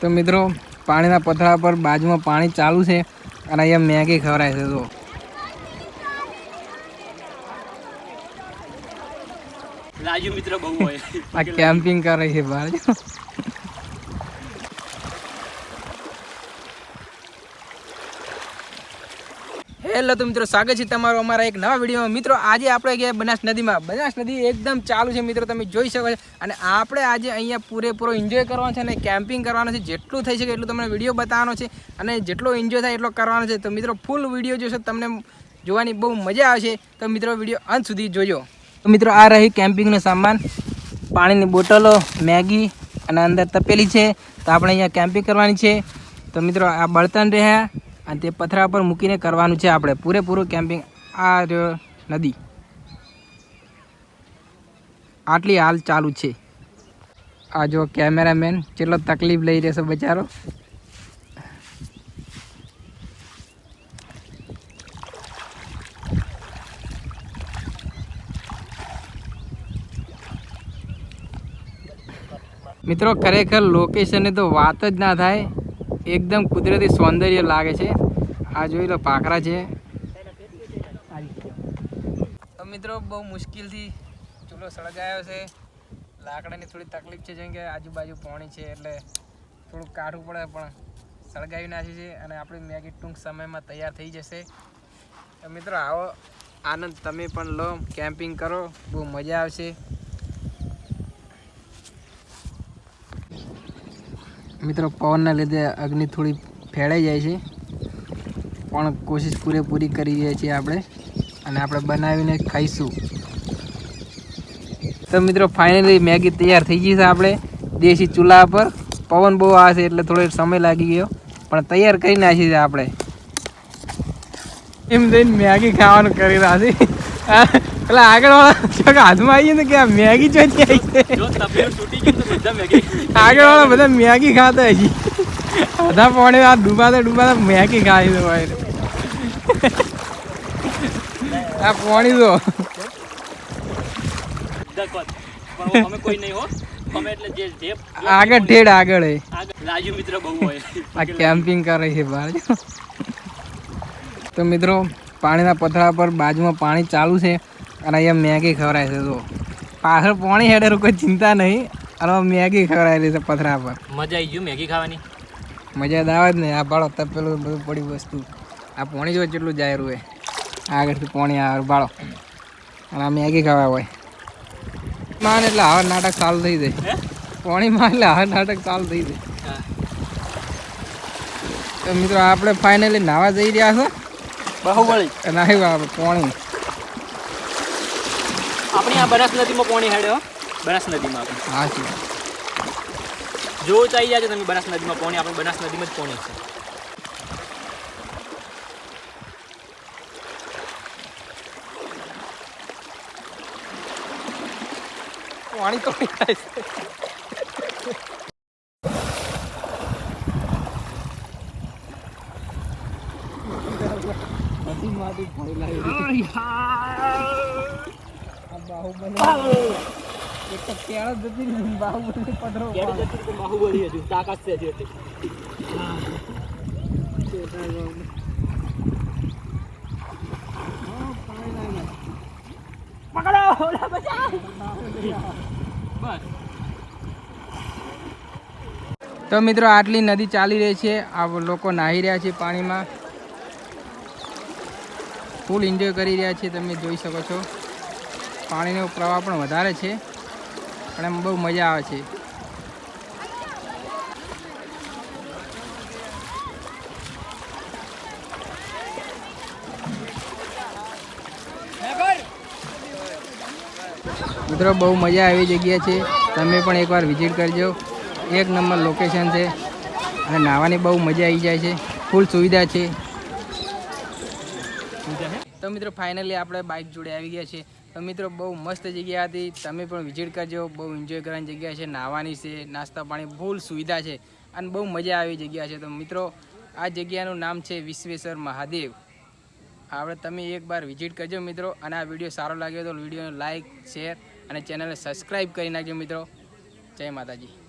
તો મિત્રો પાણીના પથરા પર બાજુમાં પાણી ચાલુ છે અને અહીંયા મેગી ખવરાય છે. તો રાજુ મિત્ર બહુ હોય આ કેમ્પિંગ કરે છે બહાર. હેલો તો મિત્રો, સ્વાગત છે તમારું અમારા એક નવા વિડીયોમાં. મિત્રો આજે આપણે ગયા બનાસ નદીમાં. બનાસ નદી એકદમ ચાલુ છે મિત્રો, તમે જોઈ શકો છો. અને આપણે આજે અહીંયા પૂરેપૂરો એન્જોય કરવાનો છે અને કેમ્પિંગ કરવાનો છે. જેટલું થઈ શકે એટલું તમને વિડીયો બતાવવાનો છે અને જેટલો એન્જોય થાય એટલો કરવાનો છે. તો મિત્રો ફૂલ વિડીયો જોશો, તમને જોવાની બહુ મજા આવશે. તો મિત્રો વિડીયો અંત સુધી જોજો. તો મિત્રો આ રહી કેમ્પિંગનો સામાન, પાણીની બોટલો, મેગી અને અંદર તપેલી છે. તો આપણે અહીંયા કેમ્પિંગ કરવાની છે. તો મિત્રો આ બળતણ રહ્યા અને તે પથરા પર મૂકીને કરવાનું છે આપણે પૂરેપૂરું કેમ્પિંગ. આ નદી આટલી હાલ ચાલુ છે. આ જો કેમેરામેન કેટલો તકલીફ લઈ રહેશે બચારો. મિત્રો ખરેખર લોકેશનની તો વાત જ ના થાય, એકદમ કુદરતી સૌંદર્ય લાગે છે. આ જોઈ લો પાખરા છે. તો મિત્રો બહુ મુશ્કેલથી ચૂલો સળગાયો છે. લાકડાની થોડી તકલીફ છે, જેમ કે આજુબાજુ પાણી છે એટલે થોડુંક કાઢવું પડે, પણ સળગાવી નાખી છે અને આપણી મેગી ટૂંક સમયમાં તૈયાર થઈ જશે. તો મિત્રો આવો આનંદ તમે પણ લો, કેમ્પિંગ કરો, બહુ મજા આવશે. મિત્રો પવનના લીધે અગ્નિ થોડી ફેળાઈ જાય છે, પણ કોશિશ પૂરેપૂરી કરી રહ્યા છીએ આપણે અને આપણે બનાવીને ખાઈશું. તો મિત્રો ફાઇનલી મેગી તૈયાર થઈ ગઈ છે આપણે દેશી ચૂલા પર. પવન બહુ આવે છે એટલે થોડો સમય લાગી ગયો, પણ તૈયાર કરી નાખી છે આપણે. એમ જઈને મેગી ખાવાનું કરી રહ્યા છે. પેલા આગળવાળા હાથમાં આવીએ ને કે આ મેગી ચોથી આવી છે. આગળવાળા બધા મેગી ખાતા હજી બધા પાણી આ ડૂબાતા મેગી ખાઈ દો ભાઈ. આ પાણી દો આગળ ઠેડ આગળ રાજુ મિત્ર બહુ હોય. આ કેમ્પિંગ કરે છે બહાર. તો મિત્રો પાણીના પથરા પર બાજુમાં પાણી ચાલુ છે અને અહીંયા મેગી ખવરાય છે. તો પાછળ પાણી હેડે કોઈ ચિંતા નહીં, અને મેગી ખવરાયેલી છે પથરા પર. મજા આવી ગયું મેગી ખાવાની. મજા જ આવે જ ને. આ બાળો તપેલું બધું પડી વસ્તુ, આ પાણી જો જેટલું જાય રૂએ આગળથી પાણી આવે બાળો, અને આ મેગી ખાવા હોય માન એટલે હવે નાટક ચાલુ થઈ જાય. પાણીમાં એટલે હવે નાટક ચાલુ થઈ જાય. તો મિત્રો આપણે ફાઇનલી નાવા જઈ રહ્યા છો. બાહુબળી નાહી આપણે પાણી આપણી આ બનાસ નદીમાં પાણી હેડ્યો. બનાસ નદીમાં આપણે હા છે. જો ચાઈ જાય તમે બનાસ નદીમાં પાણી, આપણે બનાસ નદીમાં જ પાણી છે. પાણી તો થાય છે. બાહુબળી હતું, તાકાત છે હજી એટલી. તો મિત્રો આટલી નદી ચાલી રહી છે, આ લોકો નાહી રહ્યા છે પાણીમાં, ફૂલ એન્જોય કરી રહ્યા છે. તમે જોઈ શકો છો પાણીનો પ્રવાહ પણ વધારે છે, પણ એમ બહુ મજા આવે છે. મિત્રો બહુ મજા આવી જગ્યા છે, તમે પણ એકવાર વિઝિટ કરજો. એક નંબર લોકેશન છે અને નાહવાની બહુ મજા આવી જાય છે, ફૂલ સુવિધા છે. તો મિત્રો ફાઇનલી આપણે બાઇક જોડે આવી ગયા છે. તો મિત્રો બહુ મસ્ત જગ્યા હતી, તમે પણ વિઝિટ કરજો. બહુ એન્જોય કરવાની જગ્યા છે, નાહવાની છે, નાસ્તા પાણી ફૂલ સુવિધા છે અને બહુ મજા આવી જગ્યા છે. તો મિત્રો આ જગ્યાનું નામ છે વિશ્વેશ્વર મહાદેવ. આપણે તમે એકવાર વિઝિટ કરજો મિત્રો. અને આ વિડીયો સારો લાગ્યો તો વિડીયોને લાઇક, શેર અને ચેનલને સબસ્ક્રાઈબ કરી નાખજો મિત્રો. જય માતાજી.